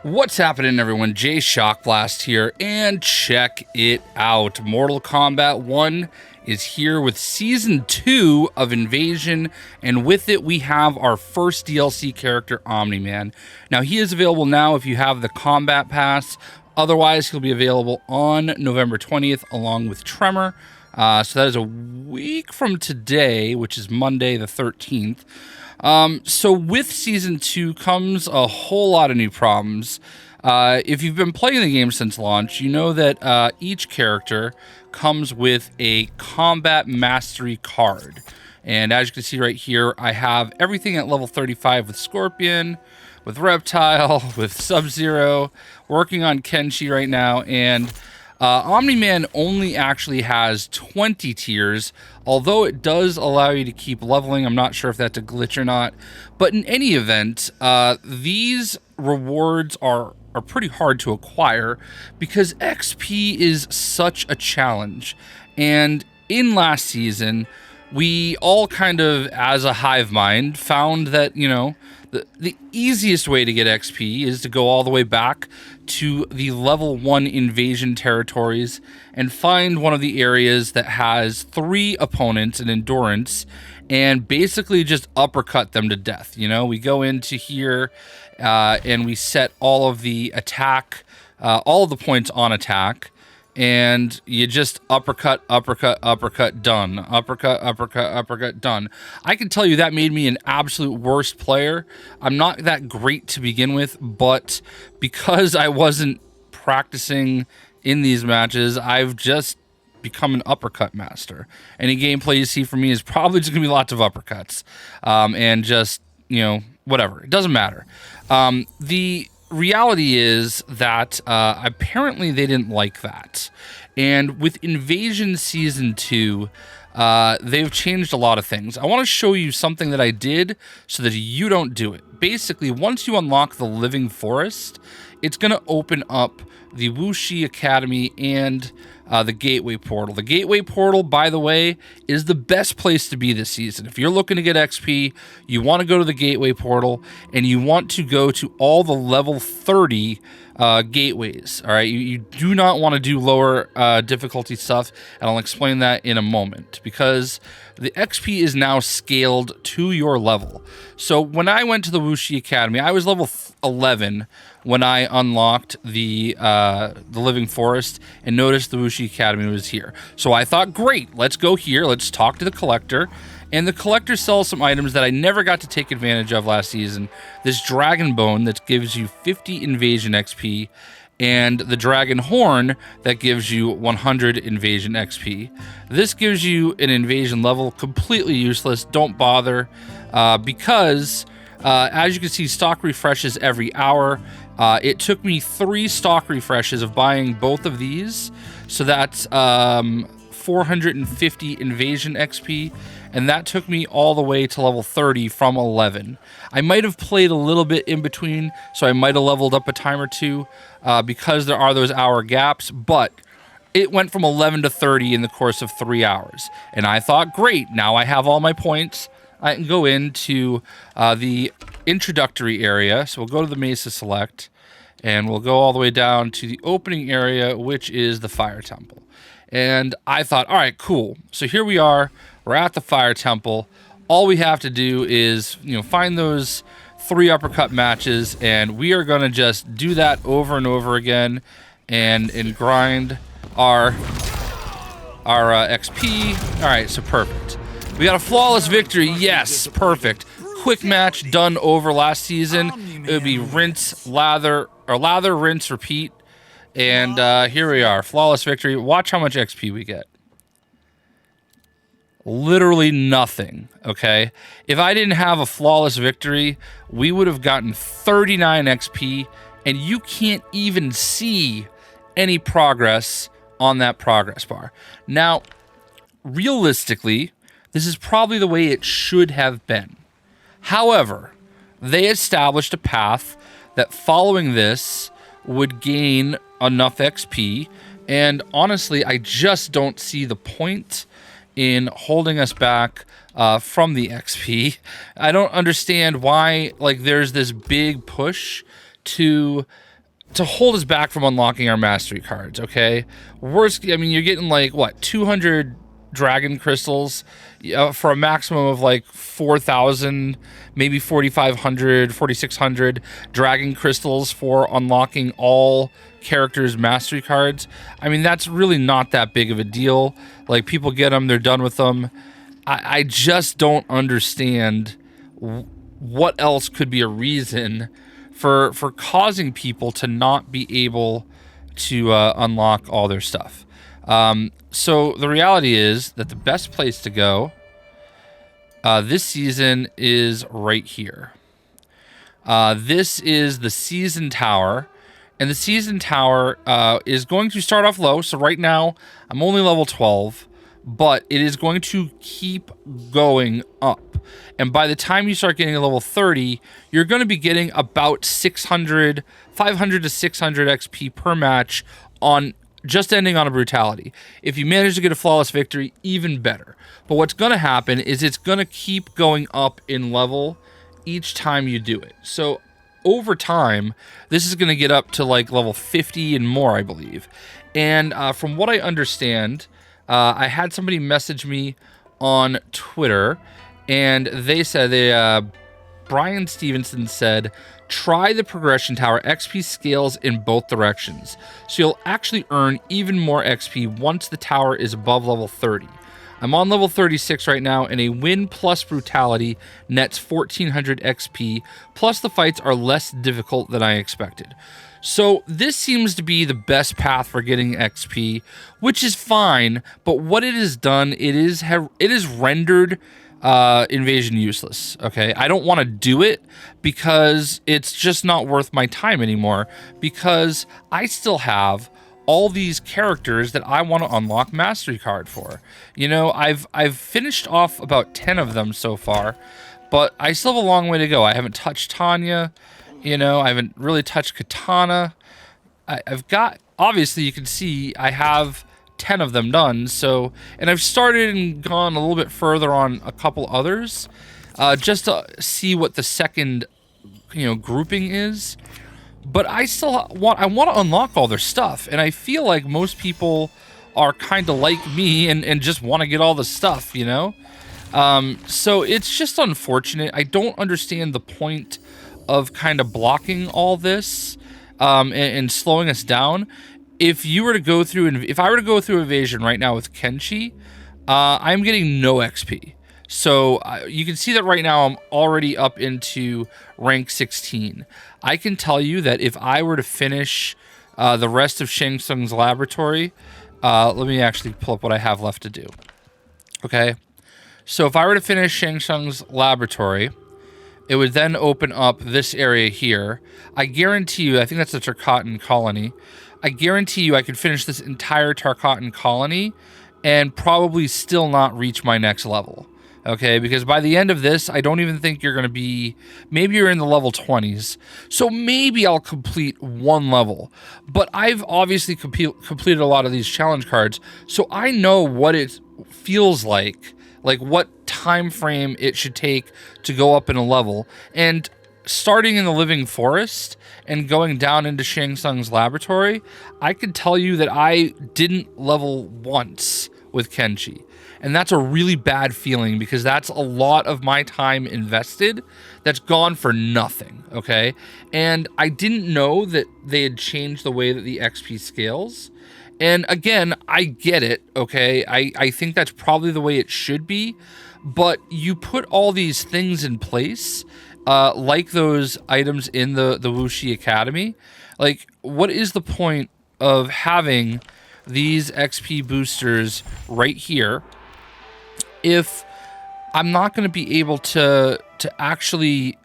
What's happening, everyone? JayShockblast here, and check it out. Mortal Kombat 1 is here with Season 2 of Invasion, and with it we have our first DLC character, Omni-Man. Now, he is available now if you have the Combat Pass. Otherwise, he'll be available on November 20th, along with Tremor. So that is a week from today, which is Monday the 13th. So with Season 2 comes a whole lot of new problems. If you've been playing the game since launch, you know that each character comes with a Combat Mastery card. And as you can see right here, I have everything at level 35 with Scorpion, with Reptile, with Sub-Zero, working on Kenshi right now, and Omni-Man only actually has 20 tiers, although it does allow you to keep leveling. I'm not sure if that's a glitch or not. But in any event, these rewards are pretty hard to acquire because XP is such a challenge. And in last season, we all kind of, as a hive mind, found that, you know, the easiest way to get XP is to go all the way back to the level 1 invasion territories and find one of the areas that has 3 opponents in endurance and basically just uppercut them to death. You know, we go into here and we set all of the attack, all of the points on attack, and you just uppercut, uppercut, uppercut, done. Uppercut, uppercut, uppercut, done. I can tell you that made me an absolute worst player. I'm not that great to begin with, but because I wasn't practicing in these matches, I've just become an uppercut master. Any gameplay you see from me is probably just going to be lots of uppercuts. And just, you know, whatever. It doesn't matter. The reality is that apparently they didn't like that. And with Invasion Season 2, they've changed a lot of things. I want to show you something that I did so that you don't do it. Basically, once you unlock the Living Forest, it's going to open up the Wu Shi Academy and the Gateway Portal. The Gateway Portal, by the way, is the best place to be this season. If you're looking to get XP, you want to go to the Gateway Portal, and you want to go to all the level 30 gateways. All right, you do not want to do lower difficulty stuff, and I'll explain that in a moment, because the XP is now scaled to your level. So when I went to the Wu Shi Academy, I was level 11 when I unlocked the Living Forest and noticed the Wu Shi Academy was here. So I thought, great, let's go here, let's talk to the Collector. And the Collector sells some items that I never got to take advantage of last season. This Dragon Bone that gives you 50 Invasion XP, and the Dragon Horn that gives you 100 Invasion XP. This gives you an Invasion level, completely useless, don't bother, because as you can see, stock refreshes every hour. It took me 3 stock refreshes of buying both of these, so that's 450 Invasion XP, and that took me all the way to level 30 from 11. I might have played a little bit in between, so I might have leveled up a time or two because there are those hour gaps, but it went from 11 to 30 in the course of 3 hours. And I thought, great, now I have all my points. I can go into the introductory area. So we'll go to the Mesa Select, and we'll go all the way down to the opening area, which is the Fire Temple. And I thought, all right, cool. So here we are. We're at the Fire Temple. All we have to do is, you know, find those 3 uppercut matches, and we are going to just do that over and over again and grind our XP. All right, so perfect. We got a flawless victory. Yes, perfect. Quick match done over last season. It would be rinse, lather, rinse, repeat. And here we are, flawless victory. Watch how much XP we get. Literally nothing, okay? If I didn't have a flawless victory, we would have gotten 39 XP, and you can't even see any progress on that progress bar. Now, realistically, this is probably the way it should have been. However, they established a path that following this would gain enough XP, and honestly, I just don't see the point in holding us back from the XP. I don't understand why, like, there's this big push to to hold us back from unlocking our mastery cards, okay? Worst, I mean, you're getting like, what, 200 dragon crystals for a maximum of like 4,000, maybe 4,500, 4,600 dragon crystals for unlocking all characters' mastery cards. I mean, that's really not that big of a deal. Like, people get them, they're done with them. I just don't understand what else could be a reason for causing people to not be able to unlock all their stuff. So the reality is that the best place to go this season is right here. This is the Season Tower, and the Season Tower is going to start off low. So right now I'm only level 12, but it is going to keep going up. And by the time you start getting a level 30, you're going to be getting about 500 to 600 XP per match on just ending on a brutality. If you manage to get a flawless victory, even better. But what's going to happen is it's going to keep going up in level each time you do it. So over time, this is going to get up to like level 50 and more, I believe. And from what I understand, I had somebody message me on Twitter, and they said, Brian Stevenson said, try the progression tower. XP scales in both directions, so you'll actually earn even more XP once the tower is above level 30. I'm on level 36 right now, and a win plus brutality nets 1400 XP, plus the fights are less difficult than I expected. So this seems to be the best path for getting XP, which is fine, but what it has done, it is rendered invasion useless. Okay, I don't want to do it because it's just not worth my time anymore, because I still have all these characters that I want to unlock mastery card for. You know, I've finished off about 10 of them so far, but I still have a long way to go. I haven't touched Tanya, you know, I haven't really touched Katana. I've got, obviously you can see I have 10 of them done, so, and I've started and gone a little bit further on a couple others, just to see what the second, you know, grouping is. But I still want to unlock all their stuff, and I feel like most people are kind of like me and just want to get all the stuff, you know? So it's just unfortunate. I don't understand the point of kind of blocking all this and slowing us down. If you were to go through, if I were to go through Evasion right now with Kenshi, I'm getting no XP. So you can see that right now I'm already up into rank 16. I can tell you that if I were to finish the rest of Shang Tsung's laboratory, let me actually pull up what I have left to do. Okay, so if I were to finish Shang Tsung's laboratory, it would then open up this area here. I guarantee you, I think that's the Tarkatan colony. I guarantee you I could finish this entire Tarkatan colony and probably still not reach my next level. Okay, because by the end of this, I don't even think you're going to be, maybe you're in the level 20s. So maybe I'll complete one level. But I've obviously completed a lot of these challenge cards, so I know what it feels like what time frame it should take to go up in a level. And starting in the Living Forest and going down into Shang Tsung's laboratory, I could tell you that I didn't level once with Kenshi. And that's a really bad feeling, because that's a lot of my time invested that's gone for nothing, okay? And I didn't know that they had changed the way that the XP scales. And again, I get it, okay? I think that's probably the way it should be, but you put all these things in place, like those items in the Wu Shi Academy. Like, what is the point of having these XP boosters right here if I'm not going to be able to actually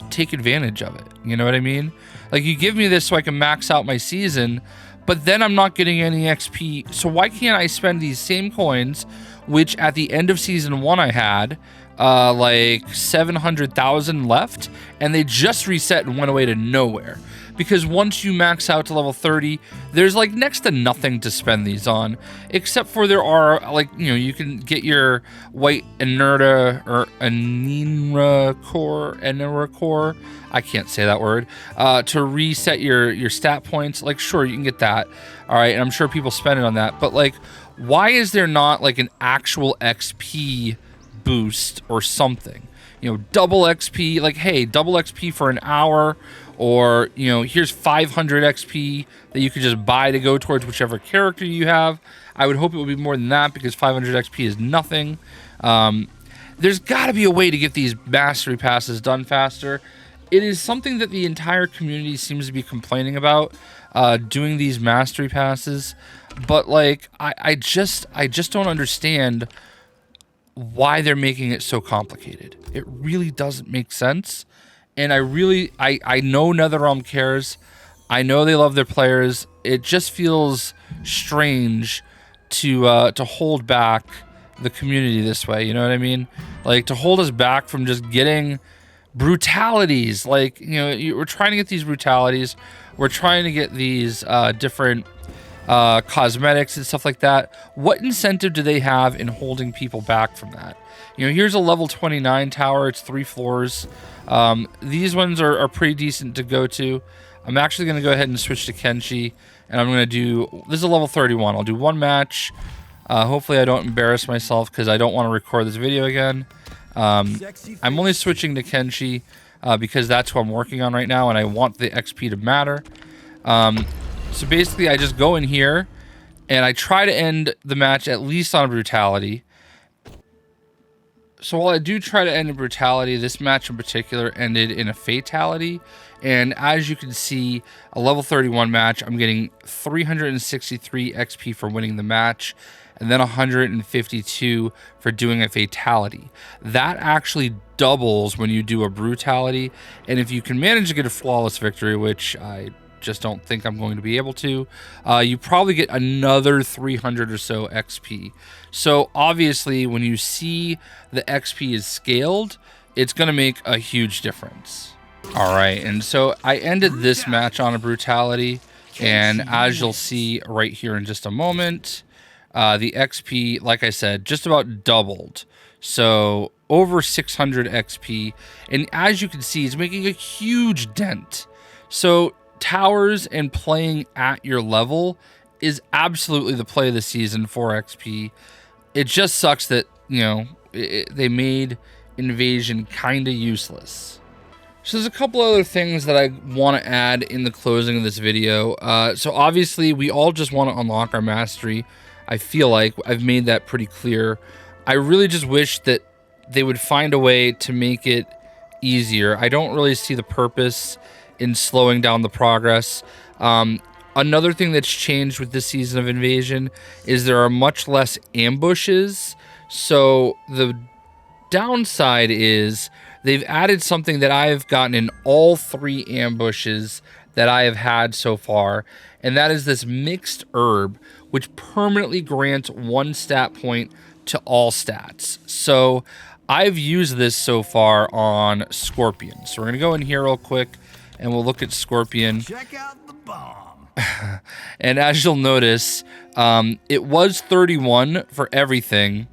take advantage of it? You know what I mean? Like, you give me this so I can max out my season, but then I'm not getting any XP. So why can't I spend these same coins, which at the end of season 1 I had, like 700,000 left, and they just reset and went away to nowhere. Because once you max out to level 30, there's like next to nothing to spend these on, except for there are like, you know, you can get your white Inerta or Anira core, I can't say that word, to reset your stat points. Like, sure, you can get that. All right, and I'm sure people spend it on that, but like, why is there not like an actual XP boost or something? You know, double XP, like, hey, double XP for an hour, or, you know, here's 500 XP that you could just buy to go towards whichever character you have. I would hope it would be more than that, because 500 XP is nothing. There's got to be a way to get these mastery passes done faster. It is something that the entire community seems to be complaining about, doing these mastery passes. But like, I just don't understand why they're making it so complicated. It really doesn't make sense. And I know NetherRealm cares. I know they love their players. It just feels strange to hold back the community this way. You know what I mean? Like, to hold us back from just getting brutalities. Like, you know, we're trying to get these brutalities. We're trying to get these different cosmetics and stuff like that. What incentive do they have in holding people back from that? You know, here's a level 29 tower. It's 3 floors. These ones are pretty decent to go to. I'm actually going to go ahead and switch to Kenshi, and I'm going to do, this is a level 31. I'll do one match. Hopefully I don't embarrass myself, because I don't want to record this video again. I'm only switching to Kenshi because that's what I'm working on right now, and I want the XP to matter. So basically, I just go in here, and I try to end the match at least on brutality. So while I do try to end in brutality, this match in particular ended in a fatality. And as you can see, a level 31 match, I'm getting 363 XP for winning the match, and then 152 for doing a fatality. That actually doubles when you do a brutality. And if you can manage to get a flawless victory, which I just don't think I'm going to be able to, you probably get another 300 or so XP. So obviously, when you see the XP is scaled, it's going to make a huge difference. All right, and so I ended this match on a brutality, and as you'll see right here in just a moment, the XP, like I said, just about doubled. So over 600 XP, and as you can see, it's making a huge dent. So towers and playing at your level is absolutely the play of the season for XP. It just sucks that, you know, they made invasion kind of useless. So there's a couple other things that I want to add in the closing of this video. So obviously we all just want to unlock our mastery. I feel like I've made that pretty clear. I really just wish that they would find a way to make it easier. I don't really see the purpose in slowing down the progress. Another thing that's changed with this season of Invasion is there are much less ambushes. So the downside is they've added something that I've gotten in all 3 ambushes that I have had so far, and that is this mixed herb, which permanently grants 1 stat point to all stats. So I've used this so far on Scorpion. So we're going to go in here real quick, and we'll look at Scorpion. Check out the bomb. And as you'll notice, it was 31 for everything,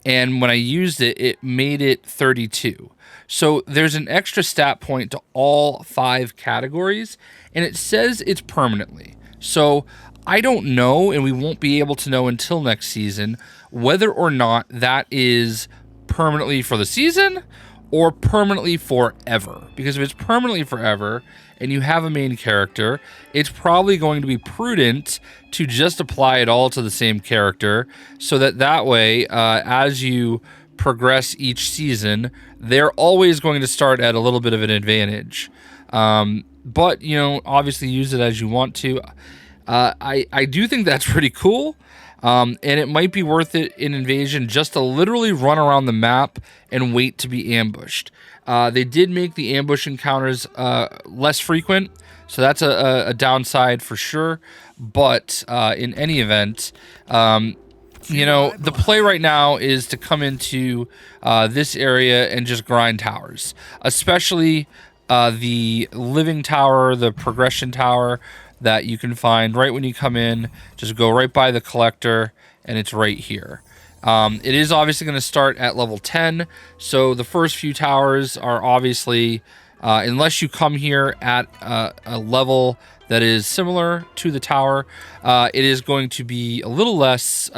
and when I used it, it made it 32. So there's an extra stat point to all 5 categories, and it says it's permanently. So I don't know, and we won't be able to know until next season, whether or not that is permanently for the season or permanently forever. Because if it's permanently forever and you have a main character, it's probably going to be prudent to just apply it all to the same character, so that way, as you progress each season, they're always going to start at a little bit of an advantage. But, you know, obviously use it as you want to. I do think that's pretty cool. And it might be worth it in Invasion just to literally run around the map and wait to be ambushed. They did make the ambush encounters less frequent, so that's a downside for sure. But in any event, you know, the play right now is to come into this area and just grind towers, especially the living tower, the progression tower that you can find right when you come in. Just go right by the collector, and it's right here. It is obviously going to start at level 10, so the first few towers are obviously, unless you come here at a level that is similar to the tower, it is going to be a little less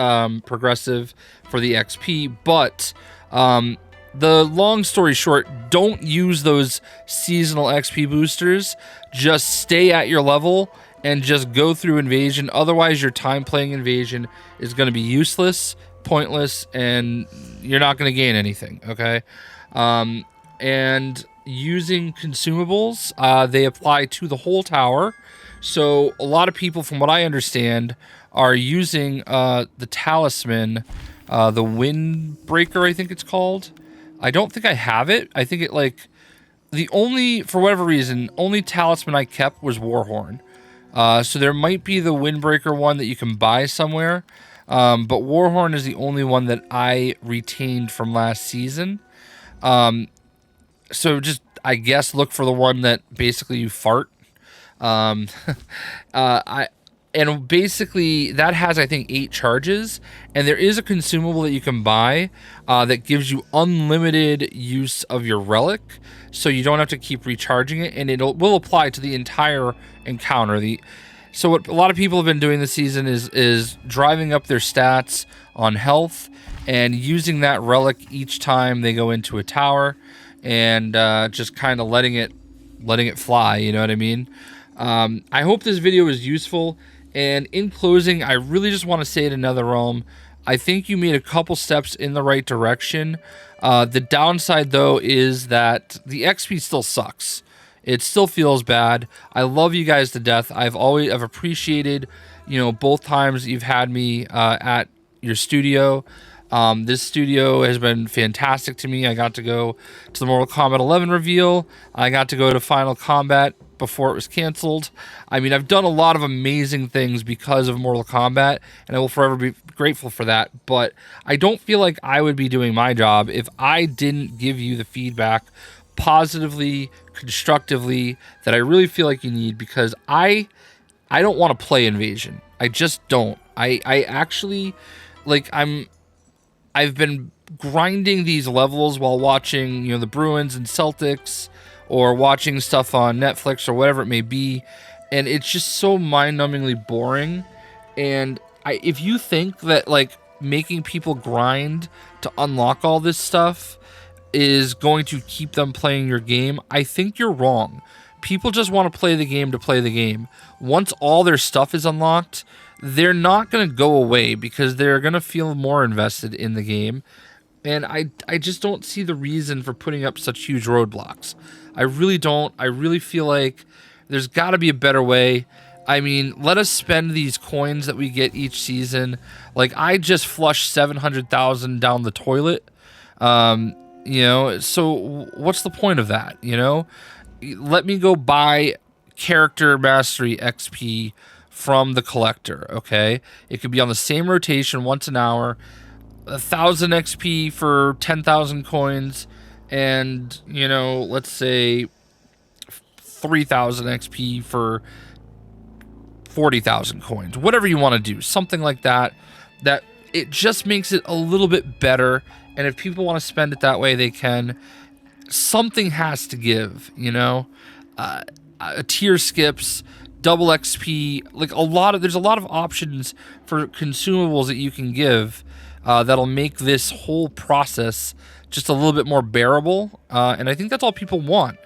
progressive for the XP, but the long story short, don't use those seasonal XP boosters. Just stay at your level and just go through Invasion. Otherwise, your time playing Invasion is going to be useless, pointless, and you're not going to gain anything, okay? And using consumables, they apply to the whole tower. So a lot of people, from what I understand, are using the talisman, the Windbreaker, I think it's called. I don't think I have it. I think it, like, for whatever reason, only talisman I kept was Warhorn. So there might be the Windbreaker one that you can buy somewhere. But Warhorn is the only one that I retained from last season. So just, I guess, look for the one that basically you fart. And basically that has, I think, 8 charges, and there is a consumable that you can buy that gives you unlimited use of your relic, so you don't have to keep recharging it, and will apply to the entire encounter. So what a lot of people have been doing this season is driving up their stats on health and using that relic each time they go into a tower, and just kind of letting it fly, you know what I mean? I hope this video is useful, and in closing, I really just want to say to NetherRealm, I think you made a couple steps in the right direction. The downside, though, is that the XP still sucks. It still feels bad. I love you guys to death. I've appreciated, both times you've had me at your studio. This studio has been fantastic to me. I got to go to the Mortal Kombat 11 reveal. I got to go to Final Kombat before it was canceled. I mean, I've done a lot of amazing things because of Mortal Kombat, and I will forever be grateful for that. But I don't feel like I would be doing my job if I didn't give you the feedback positively, constructively, that I really feel like you need, because I don't want to play Invasion. I just don't. I actually, I've been grinding these levels while watching, the Bruins and Celtics, or watching stuff on Netflix or whatever it may be, and it's just so mind-numbingly boring. And if you think that, making people grind to unlock all this stuff is going to keep them playing your game, I think you're wrong. People just want to play the game to play the game. Once all their stuff is unlocked, they're not going to go away, because they're going to feel more invested in the game. And I just don't see the reason for putting up such huge roadblocks. I really don't. I really feel like there's got to be a better way. I mean, let us spend these coins that we get each season. I just flushed 700,000 down the toilet. So what's the point of that? Let me go buy character mastery XP from the collector, okay? It could be on the same rotation once an hour, 1,000 XP for 10,000 coins, and, let's say 3,000 XP for 40,000 coins. Whatever you want to do, something like that, that it just makes it a little bit better, and if people want to spend it that way, they can. Something has to give, tier skips, double XP, there's a lot of options for consumables that you can give that'll make this whole process just a little bit more bearable, and I think that's all people want.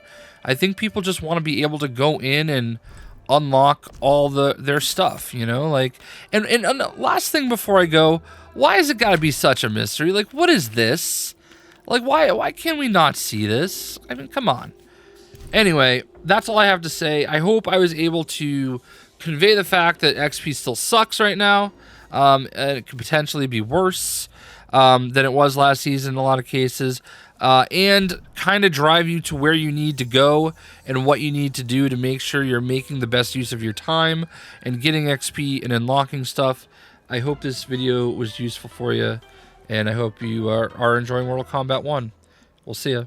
I think people just want to be able to go in and unlock all their stuff, and last thing before I go, why has it got to be such a mystery? What is this? Why can we not see this? I mean, come on. Anyway, that's all I have to say. I hope I was able to convey the fact that XP still sucks right now, and it could potentially be worse than it was last season in a lot of cases, and kind of drive you to where you need to go and what you need to do to make sure you're making the best use of your time and getting XP and unlocking stuff I hope this video was useful for you, and I hope you are enjoying Mortal Kombat 1. We'll see ya.